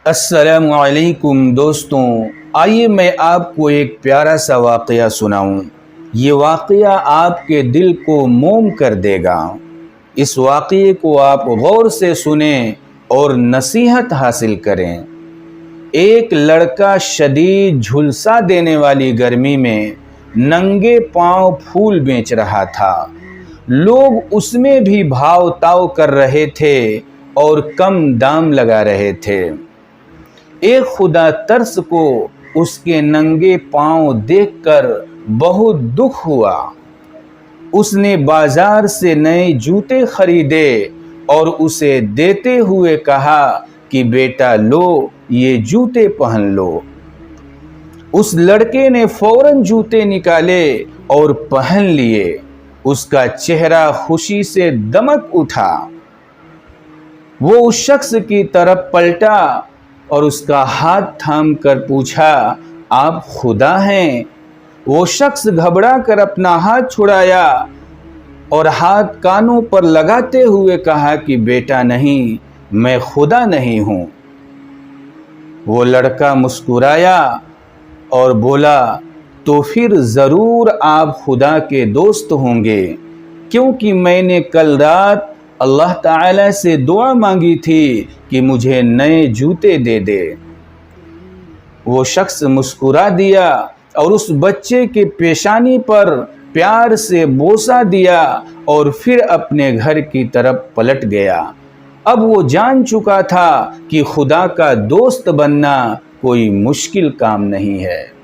السلام علیکم دوستوں، آئیے میں آپ کو ایک پیارا سا واقعہ سناؤں۔ یہ واقعہ آپ کے دل کو موم کر دے گا۔ اس واقعے کو آپ غور سے سنیں اور نصیحت حاصل کریں۔ ایک لڑکا شدید جھلسا دینے والی گرمی میں ننگے پاؤں پھول بیچ رہا تھا۔ لوگ اس میں بھی بھاؤ تاؤ کر رہے تھے اور کم دام لگا رہے تھے۔ ایک خدا ترس کو اس کے ننگے پاؤں دیکھ کر بہت دکھ ہوا۔ اس نے بازار سے نئے جوتے خریدے اور اسے دیتے ہوئے کہا کہ بیٹا لو، یہ جوتے پہن لو۔ اس لڑکے نے فوراً جوتے نکالے اور پہن لیے۔ اس کا چہرہ خوشی سے دمک اٹھا۔ وہ اس شخص کی طرف پلٹا اور اس کا ہاتھ تھام کر پوچھا، آپ خدا ہیں؟ وہ شخص گھبرا کر اپنا ہاتھ چھڑایا اور ہاتھ کانوں پر لگاتے ہوئے کہا کہ بیٹا نہیں، میں خدا نہیں ہوں۔ وہ لڑکا مسکرایا اور بولا، تو پھر ضرور آپ خدا کے دوست ہوں گے، کیونکہ میں نے کل رات اللہ تعالی سے دعا مانگی تھی کہ مجھے نئے جوتے دے دے۔ وہ شخص مسکرا دیا اور اس بچے کے پیشانی پر پیار سے بوسہ دیا اور پھر اپنے گھر کی طرف پلٹ گیا۔ اب وہ جان چکا تھا کہ خدا کا دوست بننا کوئی مشکل کام نہیں ہے۔